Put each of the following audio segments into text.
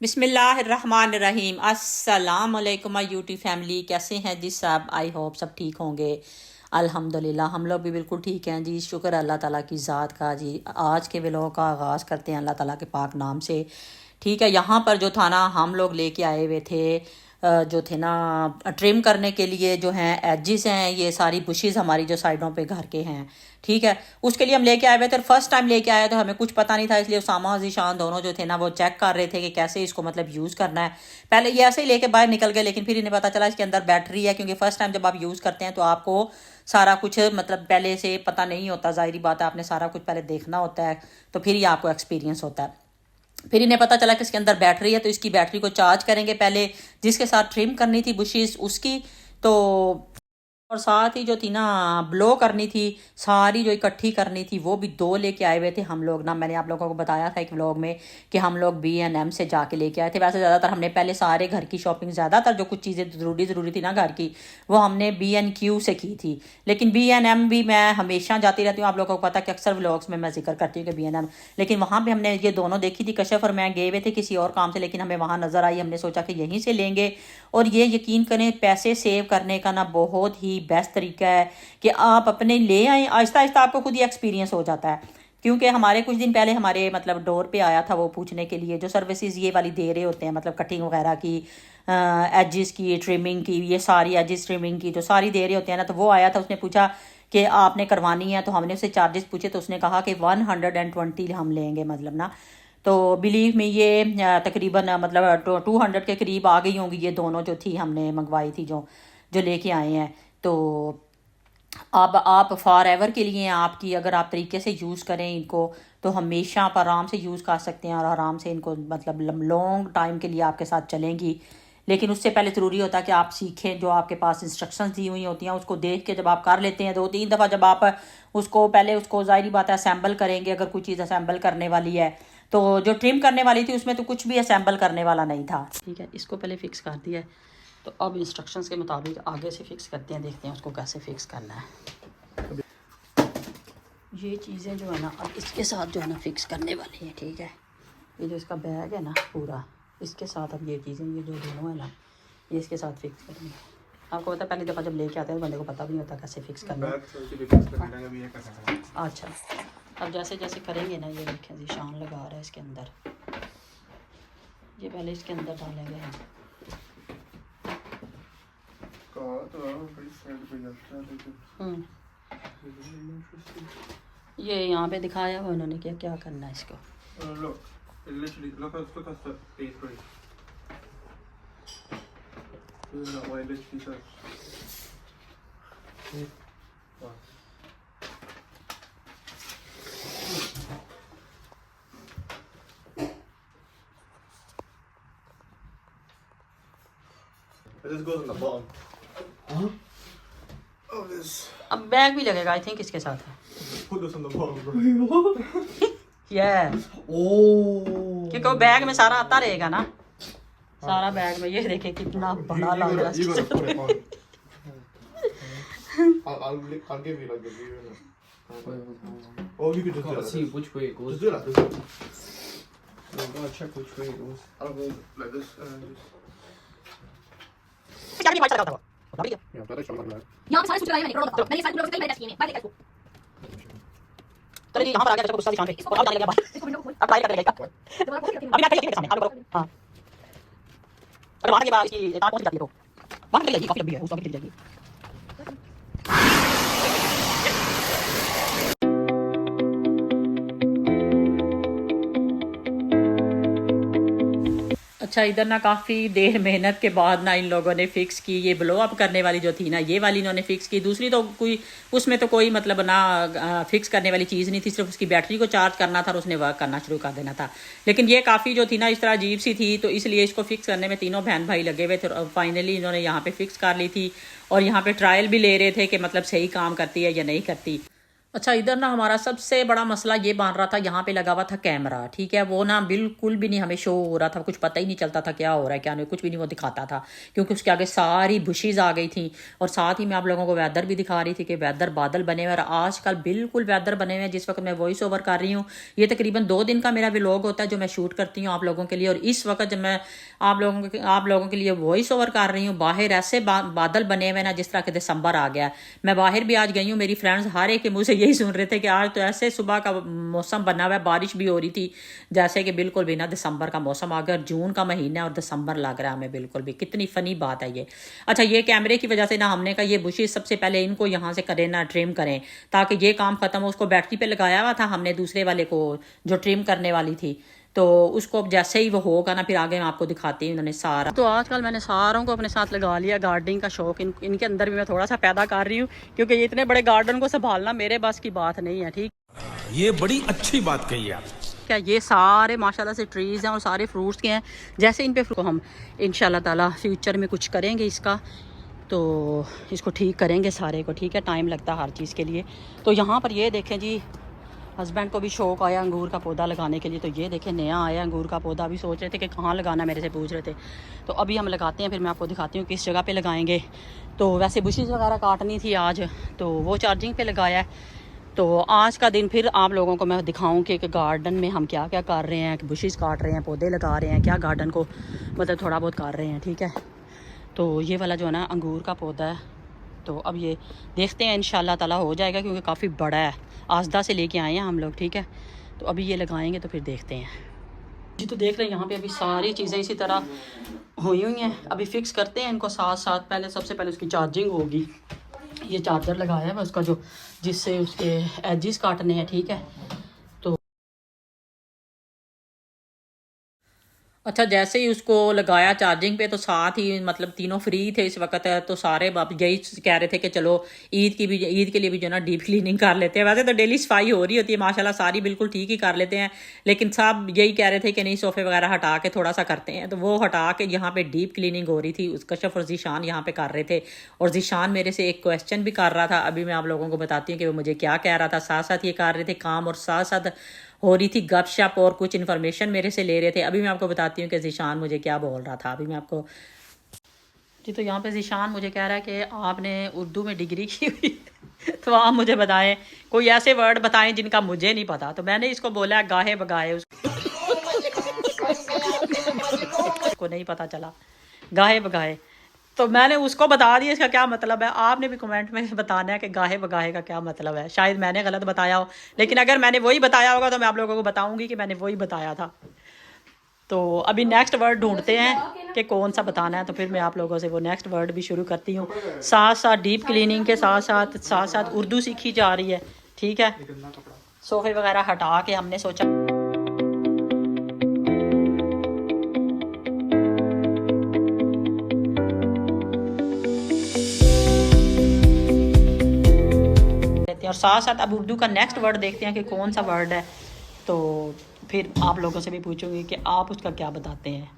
बिस्मिल्लाहिर्रहमानिर्रहीम। अस्सलाम वालेकुम माय यूट्यूब फैमिली, कैसे हैं जी सब? आई होप सब ठीक होंगे। अल्हम्दुलिल्लाह हम लोग भी बिल्कुल ठीक हैं जी, शुक्र अल्लाह ताला की ज़ात का जी। आज के व्लॉग का आगाज़ करते हैं अल्लाह ताला के पाक नाम से। ठीक है, यहाँ पर जो था ना हम लोग लेके आए हुए थे जो थे ना ट्रिम करने के लिए जो हैं एजिस हैं, ये सारी बुशेस हमारी जो साइडों पे घर के हैं। ठीक है, उसके लिए हम लेके आए हुए थे। फर्स्ट टाइम लेके आए तो हमें कुछ पता नहीं था, इसलिए उसामा ज़ीशान दोनों जो थे ना वो चेक कर रहे थे कि कैसे इसको मतलब यूज़ करना है। पहले ये ऐसे ही लेके बाहर निकल गए, लेकिन फिर इन्हें पता चला इसके अंदर बैटरी है, क्योंकि फर्स्ट टाइम जब आप यूज़ करते हैं तो आपको सारा कुछ मतलब पहले से पता नहीं होता। ज़ाहिरी बात है, आपने सारा कुछ पहले देखना होता है तो फिर ही आपको एक्सपीरियंस होता है। फिर इन्हें पता चला कि इसके अंदर बैटरी है, तो इसकी बैटरी को चार्ज करेंगे पहले, जिसके साथ ट्रिम करनी थी बुशेस उसकी। तो और साथ ही जो थी ना ब्लो करनी थी, सारी जो इकट्ठी करनी थी, वो भी 2 लेके आए हुए थे हम लोग ना। मैंने आप लोगों को बताया था एक व्लॉग में कि हम लोग B&M से जाके लेके आए थे। वैसे ज़्यादातर हमने पहले सारे घर की शॉपिंग, ज़्यादातर जो कुछ चीज़ें ज़रूरी थी ना घर की, वो हमने B&Q से की थी। लेकिन B&M भी मैं हमेशा जाती रहती हूँ, आप लोगों को पता है कि अक्सर व्लॉग्स में मैं जिक्र करती हूँ कि B&M। लेकिन वहाँ पर हमने ये दोनों देखी थी, कशफ और मैं गए हुए थे किसी और काम से, लेकिन हमें वहाँ नज़र आई, हमने सोचा कि यहीं से लेंगे। और ये यकीन करें, पैसे सेव करने का ना बहुत ही बेस्ट तरीका है कि आप अपने ले आएँ। आहिस्ता आहिस्ता आपको खुद ही एक्सपीरियंस हो जाता है, क्योंकि हमारे कुछ दिन पहले हमारे मतलब डोर पे आया था वो पूछने के लिए, जो सर्विसेज ये वाली दे रहे होते हैं, मतलब कटिंग वगैरह की, एजिस की, ट्रिमिंग की, ये सारी एजिस ट्रिमिंग की जो सारी दे रहे होते हैं ना, तो वो आया था। उसने पूछा कि आपने करवानी है, तो हमने उससे चार्जेस पूछे, तो उसने कहा कि 120 हम लेंगे मतलब ना। तो बिलीव में ये तकरीबन मतलब 200 के करीब आ गई होंगी ये दोनों जो थी हमने मंगवाई थी, जो जो लेके आए हैं। तो अब आप फॉर एवर के लिए आपकी, अगर आप तरीके से यूज़ करें इनको, तो हमेशा आप आराम से यूज़ कर सकते हैं और आराम से इनको मतलब लॉन्ग टाइम के लिए आपके साथ चलेंगी। लेकिन उससे पहले ज़रूरी होता है कि आप सीखें, जो आपके पास इंस्ट्रक्शंस दी हुई होती हैं उसको देख के जब आप कर लेते हैं 2-3 दफ़ा, जब आप उसको पहले उसको ज़ाहिर बात है असेंबल करेंगे, अगर कोई चीज़ असेंबल करने वाली है, तो जो ट्रिम करने वाली थी उसमें तो कुछ भी असेंबल करने वाला नहीं था। ठीक है, इसको पहले फ़िक्स कर दिया है, तो अब इंस्ट्रक्शंस के मुताबिक आगे से फ़िक्स करते हैं, देखते हैं उसको कैसे फ़िक्स करना है। ये चीज़ें जो है ना अब इसके साथ जो है ना फ़िक्स करने वाली हैं। ठीक है, ये जो इसका बैग है ना पूरा, इसके साथ अब ये चीज़ें, ये जो दोनों है ना, ये इसके साथ फ़िक्स करनी है। आपको पता है पहली दफ़ा जब लेके आते हैं तो बंदे को पता भी नहीं होता कैसे फ़िक्स करना है। अच्छा, अब जैसे जैसे करेंगे ना, ये देखें निशान लगा रहा है इसके अंदर, ये पहले इसके अंदर डालेंगे हम। ये यहाँ पे दिखाया हुआ उन्होंने क्या क्या करना है इसको। This goes on the bottom. Huh? Oh, this. अब बैग भी लगेगा आई थिंक इसके साथ है। Put this on the bottom, bro. Yeah. Oh. क्योंकि वो बैग में सारा आता रहेगा ना, सारा बैग में। ये देखिए कितना बड़ा लग रहा है। You gotta put it on. I'll give you like the view in it. Oh, you could just do Can't it. see which way it goes. Just do that. Just do it. You gotta check which way it goes. I'll go like this and just. यहाँ पे सारे suit लगाए मैंने, करोड़ बताओ। मैंने ये सारे suit लगाए, मैंने टेस्ट किए हैं। बाहर देखा इसको। चलो जी, यहाँ पर आ गया गुस्सा निशान पे, और अब डालने लगे बाहर। इसको विंडो को खोल। अब ट्राई करके देखा। दोबारा खोल के रखिए। अभी मैं कहीं सामने आगे करो। हाँ, अगर वहाँ के बाद इसकी तार पहुँच जाती है तो वहाँ निकल जाएगी, काफ़ी लंबी है, उस वक्त निकल जाएगी। अच्छा, इधर ना काफ़ी देर मेहनत के बाद ना इन लोगों ने फ़िक्स की, ये ब्लो अप करने वाली जो थी ना, ये वाली इन्होंने फ़िक्स की। दूसरी तो कोई उसमें तो कोई मतलब ना फ़िक्स करने वाली चीज़ नहीं थी, सिर्फ उसकी बैटरी को चार्ज करना था और उसने वर्क करना शुरू कर देना था। लेकिन ये काफ़ी जो थी ना इस तरह अजीब सी थी, तो इसलिए इसको फ़िक्स करने में तीनों बहन भाई लगे हुए थे। और फाइनली इन्होंने यहाँ पर फ़िक्स कर ली थी, और यहाँ पर ट्रायल भी ले रहे थे कि मतलब सही काम करती है या नहीं करती। अच्छा, इधर ना हमारा सबसे बड़ा मसला ये बन रहा था, यहाँ पे लगा हुआ था कैमरा, ठीक है, वो ना बिल्कुल भी नहीं हमें शो हो रहा था, कुछ पता ही नहीं चलता था क्या हो रहा है क्या नहीं, कुछ भी नहीं वो दिखाता था, क्योंकि उसके आगे सारी बुशेज़ आ गई थी। और साथ ही मैं आप लोगों को वेदर भी दिखा रही थी कि वेदर बादल बने हुए, और आजकल बिल्कुल वेदर बने हुए हैं। जिस वक्त मैं वॉइस ओवर कर रही हूँ, ये तकरीबन 2 दिन का मेरा व्लॉग होता है जो मैं शूट करती हूँ आप लोगों के लिए, और इस वक्त जब मैं आप लोगों के लिए वॉइस ओवर कर रही हूँ, बाहर ऐसे बादल बने हुए ना जिस तरह के दिसंबर आ गया। मैं बाहर भी आज गई हूँ, मेरी फ्रेंड्स हर एक के मुँह से यही सुन रहे थे कि आज तो ऐसे सुबह का मौसम बना हुआ है, बारिश भी हो रही थी, जैसे कि बिल्कुल भी ना दिसंबर का मौसम आ गया, और जून का महीना है और दिसंबर लग रहा है हमें बिल्कुल भी। कितनी फ़नी बात है ये। अच्छा, ये कैमरे की वजह से ना हमने कहा ये बुशेस सबसे पहले इनको यहाँ से करें ना, ट्रिम करें, ताकि ये काम ख़त्म हो। उसको बैटरी पे लगाया हुआ था हमने दूसरे वाले को जो ट्रिम करने वाली थी, तो उसको अब जैसे ही वो होगा ना फिर आगे मैं आपको दिखाती हूँ उन्होंने सारा। तो आजकल मैंने सारों को अपने साथ लगा लिया, गार्डनिंग का शौक इनके अंदर भी मैं थोड़ा सा पैदा कर रही हूँ, क्योंकि ये इतने बड़े गार्डन को संभालना मेरे बस की बात नहीं है। ठीक, ये बड़ी अच्छी बात कही आप। क्या ये सारे माशाल्लाह से ट्रीज़ हैं और सारे फ्रूट्स के हैं। जैसे इन पे हम इंशाल्लाह ताला फ्यूचर में कुछ करेंगे इसका, तो इसको ठीक करेंगे सारे को, ठीक है, टाइम लगता है हर चीज़ के लिए। तो यहाँ पर ये देखें जी, हस्बैंड को भी शौक आया अंगूर का पौधा लगाने के लिए, तो ये देखें नया आया अंगूर का पौधा। अभी सोच रहे थे कि कहाँ लगाना, मेरे से पूछ रहे थे, तो अभी हम लगाते हैं, फिर मैं आपको दिखाती हूँ किस जगह पे लगाएंगे। तो वैसे बुशेस वगैरह काटनी थी आज, तो वो चार्जिंग पे लगाया है। तो आज का दिन फिर आप लोगों को मैं दिखाऊं कि गार्डन में हम क्या क्या कर रहे हैं, कि बुशेस काट रहे हैं, पौधे लगा रहे हैं, क्या गार्डन को मतलब थोड़ा बहुत कर रहे हैं, ठीक है। तो ये वाला जो है ना अंगूर का पौधा है, तो अब ये देखते हैं इंशाल्लाह ताला हो जाएगा, क्योंकि काफ़ी बड़ा है, आस्दा से लेके आए हैं हम लोग, ठीक है। तो अभी ये लगाएंगे तो फिर देखते हैं जी। तो देख रहे हैं यहाँ पे अभी सारी चीज़ें इसी तरह हुई हैं, अभी फिक्स करते हैं इनको साथ साथ। पहले सबसे पहले उसकी चार्जिंग होगी, ये चार्जर लगाया है उसका जो जिससे उसके एजेस काटने हैं, ठीक है। तो अच्छा, जैसे ही उसको लगाया चार्जिंग पे, तो साथ ही मतलब तीनों फ्री थे इस वक्त, तो सारे बाप यही कह रहे थे कि चलो ईद के लिए भी जो ना डीप क्लीनिंग कर लेते हैं। वैसे तो डेली सफाई हो रही होती है माशाल्लाह, सारी बिल्कुल ठीक ही कर लेते हैं, लेकिन सब यही कह रहे थे कि नहीं सोफ़े वगैरह हटा के थोड़ा सा करते हैं, तो वो हटा के यहाँ पे डीप क्लीनिंग हो रही थी। उस कशफ और जीशान यहाँ पे कर रहे थे, और जीशान मेरे से एक क्वेश्चन भी कर रहा था। अभी मैं आप लोगों को बताती हूँ कि वो मुझे क्या कह रहा था। साथ साथ ये कर रहे थे काम, और साथ साथ हो रही थी गपशप, और कुछ इन्फॉर्मेशन मेरे से ले रहे थे। अभी मैं आपको बताती हूँ कि जीशान मुझे क्या बोल रहा था, अभी मैं आपको जी। तो यहाँ पे जीशान मुझे कह रहा है कि आपने उर्दू में डिग्री की हुई तो आप मुझे बताएं, कोई ऐसे वर्ड बताएं जिनका मुझे नहीं पता। तो मैंने इसको बोला गाहे बगाए, उसको नहीं पता चला गाहे बगाए, तो मैंने उसको बता दिया इसका क्या मतलब है। आपने भी कमेंट में बताना है कि गाहे बगाहे का क्या मतलब है। शायद मैंने गलत बताया हो, लेकिन अगर मैंने वही बताया होगा तो मैं आप लोगों को बताऊंगी कि मैंने वही बताया था। तो अभी नेक्स्ट वर्ड ढूंढते हैं कि कौन सा बताना है, तो फिर मैं आप लोगों से वो नेक्स्ट वर्ड भी शुरू करती हूँ। साथ साथ डीप क्लीनिंग के साथ साथ उर्दू सीखी जा रही है, ठीक है। सोफे वगैरह हटा के हमने सोचा और साथ साथ अब उर्दू का नेक्स्ट वर्ड देखते हैं कि कौन सा वर्ड है, तो फिर आप लोगों से भी पूछूंगी कि आप उसका क्या बताते हैं।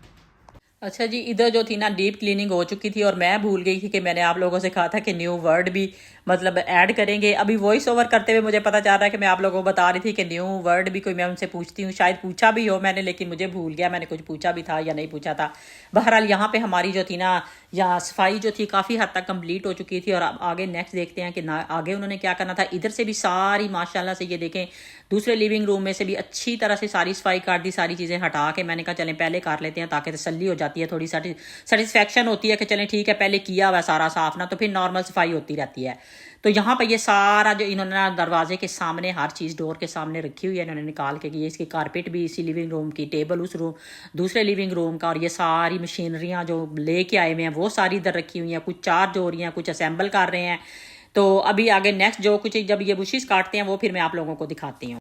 अच्छा जी, इधर जो थी ना डीप क्लीनिंग हो चुकी थी, और मैं भूल गई थी कि मैंने आप लोगों से कहा था कि न्यू वर्ड भी मतलब ऐड करेंगे। अभी वॉइस ओवर करते हुए मुझे पता चल रहा है कि मैं आप लोगों को बता रही थी कि न्यू वर्ड भी कोई मैं उनसे पूछती हूँ, शायद पूछा भी हो मैंने, लेकिन मुझे भूल गया मैंने कुछ पूछा भी था या नहीं पूछा था। बहरहाल यहाँ पे हमारी जो थी ना यहाँ सफाई जो थी काफ़ी हद तक कंप्लीट हो चुकी थी, और अब आगे नेक्स्ट देखते हैं कि ना आगे उन्होंने क्या करना था। इधर से भी सारी माशाल्लाह से ये देखें, दूसरे लिविंग रूम में से भी अच्छी तरह से सारी सफाई कर दी, सारी चीज़ें हटा के मैंने कहा चलें पहले कर लेते हैं, ताकि तसल्ली हो जाती है, थोड़ी सेटिस्फेक्शन होती है कि चलें ठीक है पहले किया हुआ सारा साफ ना, तो फिर नॉर्मल सफाई होती रहती है। तो यहाँ पर ये सारा जो इन्होंने दरवाजे के सामने हर चीज़ डोर के सामने रखी हुई है, इन्होंने निकाल के ये इसकी कारपेट भी इसी लिविंग रूम की, टेबल उस रूम दूसरे लिविंग रूम का, और ये सारी मशीनरियाँ जो लेके आए हुए हैं वो सारी इधर रखी हुई हैं, कुछ चार्ज हो रही हैं, कुछ असेंबल कर रहे हैं। तो अभी आगे नेक्स्ट जो कुछ जब ये बुशेस काटते हैं वो फिर मैं आप लोगों को दिखाती हूँ।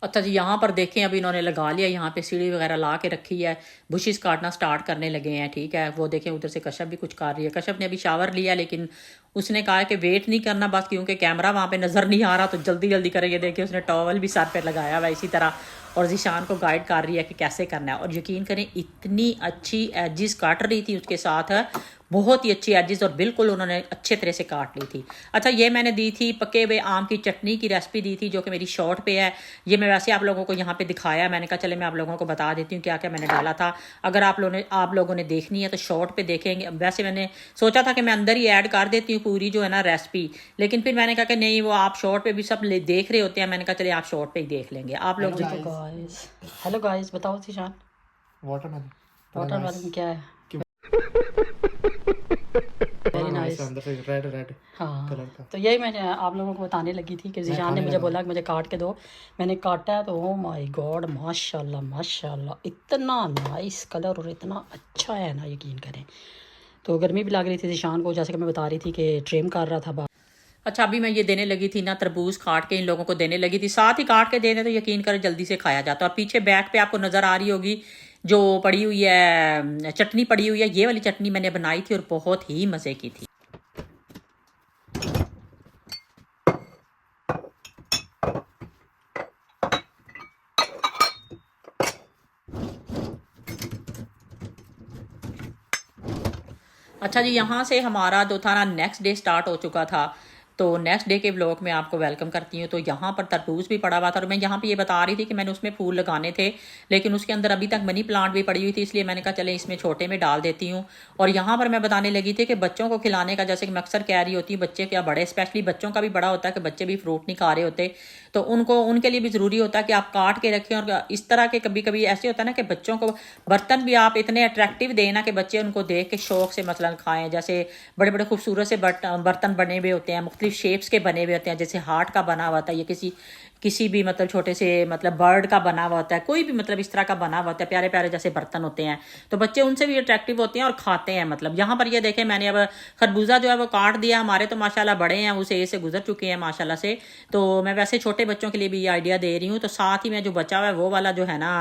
अच्छा जी, यहाँ पर देखें अभी इन्होंने लगा लिया, यहाँ पे सीढ़ी वगैरह ला के रखी है, बुशेस काटना स्टार्ट करने लगे हैं, ठीक है। वो देखें उधर से कश्यप भी कुछ कर रही है। कश्यप ने अभी शावर लिया, लेकिन उसने कहा कि वेट नहीं करना बस, क्योंकि कैमरा वहाँ पे नज़र नहीं आ रहा तो जल्दी जल्दी करें। ये देखिए उसने टॉवल भी सर पे लगाया हुआ इसी तरह, और ज़ीशान को गाइड कर रही है कि कैसे करना है। और यकीन करें इतनी अच्छी एजिस काट रही थी उसके साथ, बहुत ही अच्छी एजिस, और बिल्कुल उन्होंने अच्छे तरह से काट ली थी। अच्छा, ये मैंने दी थी पके हुए आम की चटनी की रेसिपी दी थी, जो कि मेरी शॉर्ट पे है। ये मैं वैसे आप लोगों को यहाँ पे दिखाया है, मैंने कहा चले मैं आप लोगों को बता देती हूँ क्या क्या मैंने डाला था। अगर आप लोगों ने देखनी है तो शॉर्ट पे देखेंगे। वैसे मैंने सोचा था कि मैं अंदर ही ऐड कर देती हूँ पूरी जो है ना रेसिपी, लेकिन फिर मैंने कहा कि नहीं, वो आप शॉर्ट पे भी सब देख रहे होते हैं। मैंने कहा चलिए आप शॉर्ट पे ही देख लेंगे आप लोग। हेलो गाइस, बताओ ज़ीशान, वाटरमेलन क्या है? Very nice. रेड हाँ, कलर का। तो यही मैं आप लोगों को बताने लगी थी कि ज़ीशान ने मुझे बोला कि मुझे काट के दो। मैंने काटा है तो ओ माय गॉड, माशाल्लाह माशाल्लाह, इतना नाइस कलर और इतना अच्छा है ना, यकीन करें। तो गर्मी भी लग रही थी ज़ीशान को, जैसे कि मैं बता रही थी कि ट्रिम कर रहा था। अच्छा, अभी मैं ये देने लगी थी ना, तरबूज काट के इन लोगों को देने लगी थी, साथ ही काट के देने तो यकीन करें जल्दी से खाया जाता। और पीछे बैक पे आपको नज़र आ रही होगी जो पड़ी हुई है चटनी पड़ी हुई है, ये वाली चटनी मैंने बनाई थी और बहुत ही मज़े की थी। अच्छा जी, यहाँ से हमारा जो था ना नेक्स्ट डे स्टार्ट हो चुका था। तो नेक्स्ट डे के व्लॉग में आपको वेलकम करती हूँ। तो यहाँ पर तरबूज भी पड़ा हुआ था, और मैं यहाँ पे ये बता रही थी कि मैंने उसमें फूल लगाने थे, लेकिन उसके अंदर अभी तक मनी प्लांट भी पड़ी हुई थी, इसलिए मैंने कहा चले इसमें छोटे में डाल देती हूँ। और यहाँ पर मैं बताने लगी थी कि बच्चों को खिलाने का, जैसे कि मैं अक्सर कह रही होती हूँ, बच्चे क्या बड़े, स्पेशली बच्चों का भी बड़ा होता है कि बच्चे भी फ्रूट नहीं खा रहे होते, तो उनके लिए भी ज़रूरी होता है कि आप काट के रखें। और इस तरह के कभी कभी ऐसे होता है ना कि बच्चों को बर्तन भी आप इतने अट्रैक्टिव दें ना कि बच्चे उनको देख के शौक से मसलन खाएं। जैसे बड़े बड़े खूबसूरत से बर्तन बने हुए होते हैं, मुख्तलिफ शेप्स के बने हुए होते हैं, जैसे हार्ट का बना हुआ होता है, या किसी भी मतलब छोटे से मतलब बर्ड का बना हुआ होता है, कोई भी मतलब इस तरह का बना हुआ होता है, प्यारे प्यारे जैसे बर्तन होते हैं, तो बच्चे उनसे भी अट्रैक्टिव होते हैं और खाते हैं। मतलब यहाँ पर ये देखें, मैंने अब खरबूजा जो है वो काट दिया। हमारे तो माशाल्लाह बड़े हैं, उस एज से गुजर चुके हैं माशाल्लाह से, तो मैं वैसे छोटे बच्चों के लिए भी ये आइडिया दे रही हूँ। तो साथ ही मैं जो बचा हुआ है वो वाला जो है ना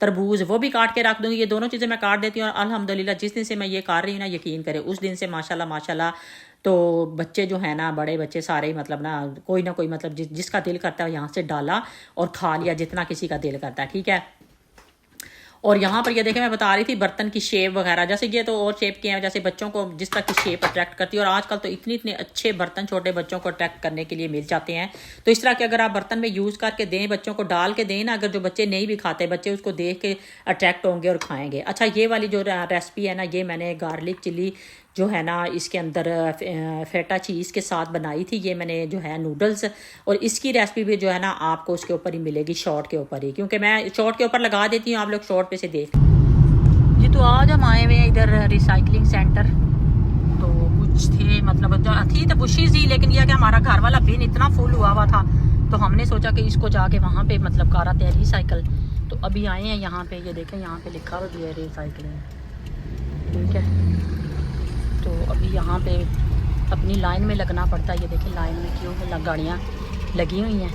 तरबूज, वो भी काट के रख दूँगी। ये दोनों चीज़ें मैं काट देती हूँ। और अल्हम्दुलिल्लाह जिस दिन से मैं ये कर रही हूँ ना, यकीन करें उस दिन से माशाल्लाह माशाल्लाह तो बच्चे जो है ना, बड़े बच्चे सारे ही मतलब ना कोई मतलब जिसका दिल करता है यहाँ से डाला और खा लिया, जितना किसी का दिल करता है, ठीक है। और यहाँ पर ये देखें, मैं बता रही थी बर्तन की शेप वगैरह, जैसे ये तो और शेप के हैं, जैसे बच्चों को जिस तरह की शेप अट्रैक्ट करती है। और आजकल तो इतने अच्छे बर्तन छोटे बच्चों को अट्रैक्ट करने के लिए मिल जाते हैं। तो इस तरह के अगर आप बर्तन में यूज़ करके दें, बच्चों को डाल के दें ना, अगर जो बच्चे नहीं भी खाते, बच्चे उसको देख के अट्रैक्ट होंगे और खाएंगे। अच्छा, ये वाली जो रेसिपी है ना, ये मैंने गार्लिक चिली जो है ना इसके अंदर फेटा चीज़ के साथ बनाई थी। ये मैंने जो है नूडल्स, और इसकी रेसिपी भी जो है ना आपको उसके ऊपर ही मिलेगी, शॉर्ट के ऊपर ही, क्योंकि मैं शॉर्ट के ऊपर लगा देती हूँ, आप लोग शॉर्ट पे से देख जी। तो आज हम आए हुए हैं इधर रिसाइकलिंग सेंटर। तो कुछ थे मतलब थी तो बुशीज ही, लेकिन यह कि हमारा घर वाला बिन इतना फुल हुआ था, तो हमने सोचा कि इसको जाके वहाँ पे मतलब कराते हैं रिसाइकल। तो अभी आए हैं यहाँ पे, ये देखें यहाँ पे लिखा हुआ भी है रिसाइकलिंग, ठीक है। तो अभी यहाँ पे अपनी लाइन में लगना पड़ता है। ये देखें लाइन में क्यों गाड़ियाँ लगी हुई हैं,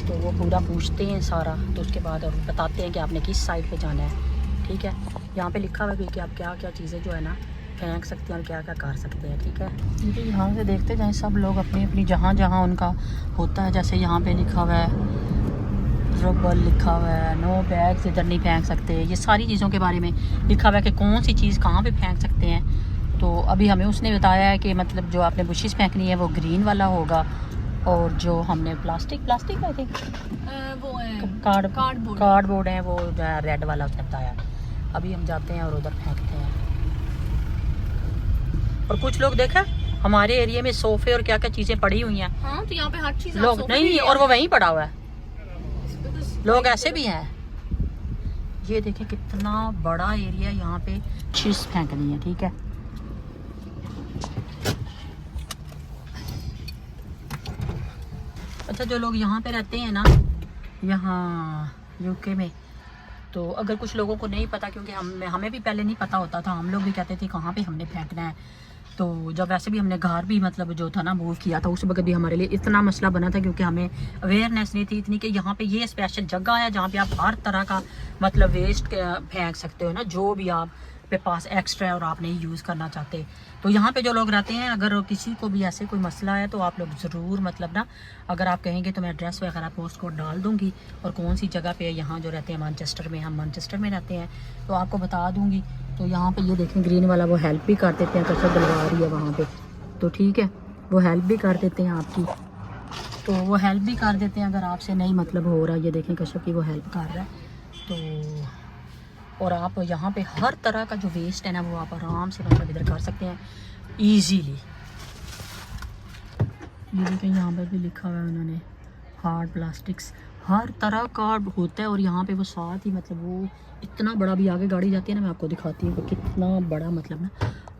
तो वो पूरा पूछते हैं सारा, तो उसके बाद और बताते हैं कि आपने किस साइड पे जाना है, ठीक है। यहाँ पे लिखा हुआ है कि आप क्या क्या चीज़ें जो है ना फेंक सकते हैं और क्या क्या कर सकते हैं, ठीक है। क्योंकि यहाँ से देखते जाएँ सब लोग अपनी अपनी जहाँ जहाँ उनका होता है, जैसे यहाँ पे लिखा हुआ है रबल, लिखा हुआ है नो बैग्स, इधर नहीं फेंक सकते। ये सारी चीज़ों के बारे में लिखा हुआ है कि कौन सी चीज़ कहाँ पे फेंक सकते हैं। तो अभी हमें उसने बताया है कि मतलब जो आपने बुशेस फेंकनी है वो ग्रीन वाला होगा, और जो हमने प्लास्टिक आई थिंक वो है कार्डबोर्ड है, वो रेड वाला उसने बताया। अभी हम जाते हैं और उधर फेंकते हैं। और कुछ लोग देखा हमारे एरिया में सोफे और क्या क्या चीज़ें पड़ी हुई हैं। हाँ, तो यहाँ पे हर चीज लोग नहीं, और वो वहीं पड़ा हुआ है, लोग ऐसे भी हैं। ये देखें कितना बड़ा एरिया यहाँ पे चीज फेंकनी है, ठीक है। अच्छा, जो लोग यहाँ पे रहते हैं ना, यहाँ यूके में, तो अगर कुछ लोगों को नहीं पता, क्योंकि हमें भी पहले नहीं पता होता था, हम लोग भी कहते थे कहाँ पे हमने फेंकना है। तो जब वैसे भी हमने घर भी मतलब जो था ना मूव किया था, उस वक्त भी हमारे लिए इतना मसला बना था, क्योंकि हमें अवेयरनेस नहीं थी इतनी कि यहाँ पे ये स्पेशल जगह है जहाँ पे आप हर तरह का मतलब वेस्ट फेंक सकते हो ना, जो भी आप पे पास एक्स्ट्रा है और आप नहीं यूज़ करना चाहते, तो यहाँ पे जो लोग रहते हैं, अगर किसी को भी ऐसे कोई मसला है तो आप लोग ज़रूर मतलब ना, अगर आप कहेंगे तो मैं एड्रेस वगैरह पोस्ट कोड डाल दूँगी और कौन सी जगह पे यहाँ जो रहते हैं मैनचेस्टर में, हम मैनचेस्टर में रहते हैं तो आपको बता दूँगी। तो यहाँ पे ये देखें ग्रीन वाला वो हेल्प भी कर देते हैं, कसर डलवा रही है वहाँ पे, तो ठीक है वो हेल्प भी कर देते हैं आपकी, तो वो हेल्प भी कर देते हैं अगर आपसे नहीं मतलब हो रहा। ये देखें कश्यप की वो हेल्प कर रहा है। तो और आप यहाँ पे हर तरह का जो वेस्ट है ना वो आप आराम से मतलब इधर कर सकते हैं ईजीली। ये देखें यहाँ पर भी लिखा हुआ है उन्होंने हार्ड प्लास्टिक्स, हर तरह का होता है। और यहाँ पे वो साथ ही मतलब वो इतना बड़ा भी आगे गाड़ी जाती है ना, मैं आपको दिखाती हूँ कि कितना बड़ा मतलब ना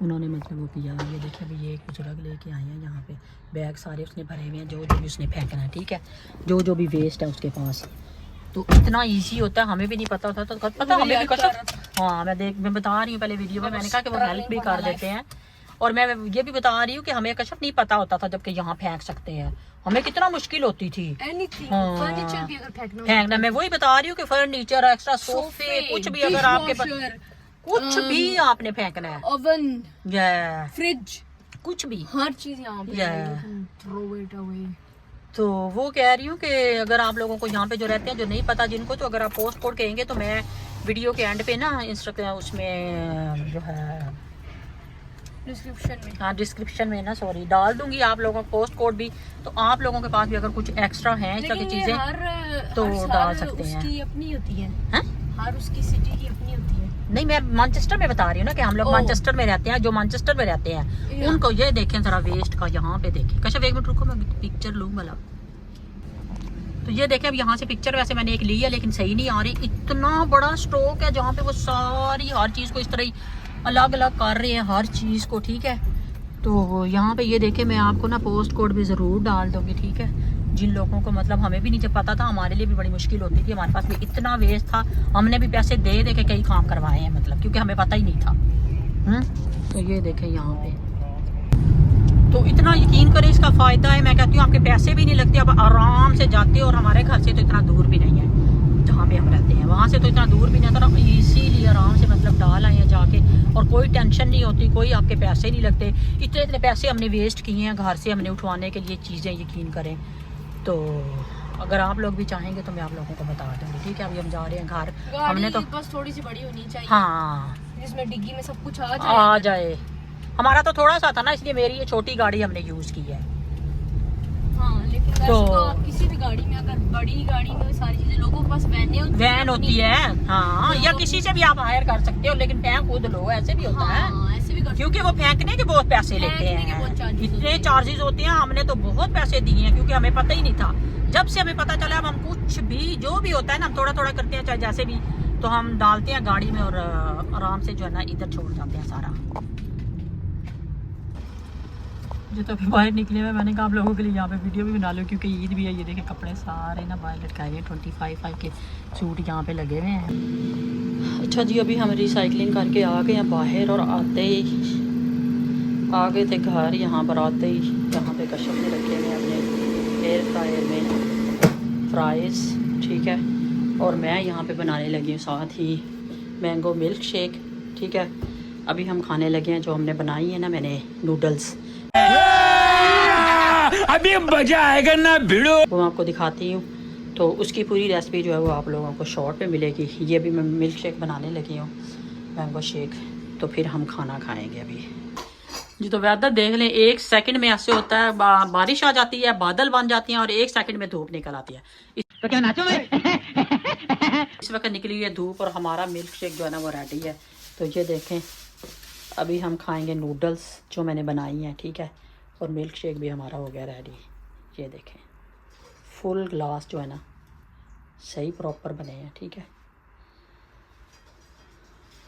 उन्होंने मतलब वो किया। ये देखिए अभी ये एक बुजुर्ग लेके आए हैं, यहाँ पे बैग सारे उसने भरे हुए हैं, जो जो भी उसने फेंकना है, ठीक है, जो जो भी वेस्ट है उसके पास। तो इतना इजी होता है, हमें भी नहीं पता होता, तो पता हमें भी कश्यप। हाँ मैं बता रही हूँ पहले वीडियो में मैंने कहा कि वो हेल्प भी कर देते हैं। और मैं ये भी बता रही हूँ कि हमें कश्यप नहीं पता होता था जबकि यहाँ फेंक सकते हैं, हमें कितना मुश्किल होती थी फर्नीचर भी अगर फेंकना। मैं वही बता रही हूँ कि फर्नीचर, एक्स्ट्रा सोफे, कुछ भी अगर आपके पास कुछ भी आपने फेंकना है, ओवन, फ्रिज, कुछ भी, हर चीज यहाँ पे थ्रो इट अवे। तो वो कह रही हूँ कि अगर आप लोगों को यहाँ पे जो रहते हैं, जो नहीं पता जिनको, तो अगर आप पोस्ट कोड कहेंगे तो मैं वीडियो के एंड पे ना इंस्टाग्राम उसमें जो है डिस्क्रिप्शन में, हाँ डिस्क्रिप्शन में ना सॉरी डाल दूंगी आप लोगों को पोस्ट कोड भी, तो आप लोगों के पास भी अगर कुछ एक्स्ट्रा है इस तरह की चीजें तो डाल सकते हैं। उसकी अपनी होती है, हाँ? हर उसकी सिटी की अपनी होती है। नहीं मैं मैनचेस्टर में बता रही हूँ ना कि हम लोग मैनचेस्टर में रहते हैं, जो मैनचेस्टर में रहते हैं उनको ये देखें जरा वेस्ट का, यहाँ पे देखें कश्यप एक मिनट रुको मैं पिक्चर लूँ भला। तो ये देखें अब यहाँ से पिक्चर वैसे मैंने एक ली है लेकिन सही नहीं आ रही, इतना बड़ा स्टॉक है जहाँ पे वो सारी हर चीज़ को इस तरह ही अलग अलग कर रहे हैं हर चीज़ को, ठीक है। तो यहाँ पे ये देखें मैं आपको ना पोस्ट कोड भी ज़रूर डाल दूँगी, ठीक है। जिन लोगों को मतलब हमें भी नहीं जब पता था, हमारे लिए भी बड़ी मुश्किल होती थी, हमारे पास भी इतना वेस्ट था, हमने भी पैसे दे दे के कई काम करवाए हैं मतलब, क्योंकि हमें पता ही नहीं था। तो ये देखें यहाँ पे, तो इतना यकीन करें इसका फ़ायदा है। मैं कहती हूँ आपके पैसे भी नहीं लगते, आप आराम से जाते हो, और हमारे घर से तो इतना दूर भी नहीं है जहाँ पे हम रहते हैं, वहाँ से तो इतना दूर भी नहीं था, इसीलिए आराम से मतलब डाल आए हैं जाके, और कोई टेंशन नहीं होती, कोई आपके पैसे नहीं लगते। इतने इतने पैसे हमने वेस्ट किए हैं घर से हमने उठवाने के लिए चीज़ें, यकीन करें। तो अगर आप लोग भी चाहेंगे तो मैं आप लोगों को बता दूँगी, ठीक है। अभी हम जा रहे हैं घर, हमने तो बस थोड़ी सी बड़ी होनी चाहिए, हाँ जिसमें डिग्गी में सब कुछ आ जाए। हमारा तो थोड़ा सा था ना, इसलिए मेरी ये छोटी गाड़ी हमने यूज़ की है। हाँ, लेकिन वैसे तो आप किसी भी गाड़ी में, अगर बड़ी गाड़ी में सारी चीजें, लोगों के पास वैन होती है, हाँ, या किसी से भी आप हायर कर सकते हो, लेकिन फेंक खुद लो, ऐसे भी होता है, ऐसे भी क्योंकि वो फेंकने के बहुत पैसे लेते हैं, इतने चार्जेस होते हैं। हमने तो बहुत पैसे दिए हैं क्योंकि हमें पता ही नहीं था। जब से हमें पता चला, अब हम कुछ भी जो भी होता है ना, हम थोड़ा थोड़ा करते हैं, चाहे जैसे भी, तो हम डालते हैं गाड़ी में और आराम से जो है ना इधर छोड़ जाते हैं सारा। जो तो बाहर निकले हुए, मैंने कहा आप लोगों के लिए यहाँ पे वीडियो भी बना लो क्योंकि ईद भी है। ये देखें कपड़े सारे ना बाहर लटकाए हुए, 25 के सूट यहाँ पे लगे हुए हैं। अच्छा जी, अभी हम रिसाइकलिंग करके आ गए हैं बाहर, और आते ही आ गए थे घर। यहाँ पर आते ही यहाँ पे कश्यप ने रखे हुए अपने एयर फ्रायर में फ्राइज़, ठीक है। और मैं यहाँ पे बनाने लगी हूँ साथ ही मैंगो मिल्क शेक, ठीक है। अभी हम खाने लगे हैं जो हमने बनाई है ना मैंने नूडल्स, अभी मजा आएगा ना भिड़ो, वो मैं आपको दिखाती हूँ। तो उसकी पूरी रेसिपी जो है वो आप लोगों को शॉर्ट में मिलेगी। ये भी मैं मिल्क शेक बनाने लगी हूँ, मैंगो शेक। तो फिर हम खाना खाएंगे अभी जी। तो वेदर देख लें, 1 सेकंड में ऐसे होता है, बारिश आ जाती है, बादल बन जाती हैं, और 1 सेकंड में धूप निकल आती है। तो क्या नाचो इस वक्त निकली हुई है धूप, और हमारा मिल्क शेक जो है ना वो रेडी है। तो ये देखें, अभी हम खाएंगे नूडल्स जो मैंने बनाई हैं, ठीक है। और मिल्क शेक भी हमारा हो गया रेडी। ये देखें, फुल ग्लास जो है ना सही प्रॉपर बने हैं, ठीक है।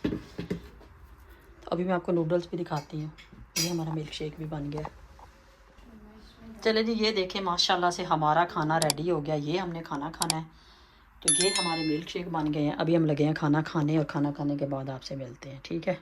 तो अभी मैं आपको नूडल्स भी दिखाती हूँ। ये हमारा मिल्क शेक भी बन गया। चले जी, ये देखें माशाल्लाह से हमारा खाना रेडी हो गया। ये हमने खाना खाना है, तो ये हमारे मिल्क शेक बन गए हैं। अभी हम लगे हैं खाना खाने, और खाना खाने के बाद आपसे मिलते हैं, ठीक है।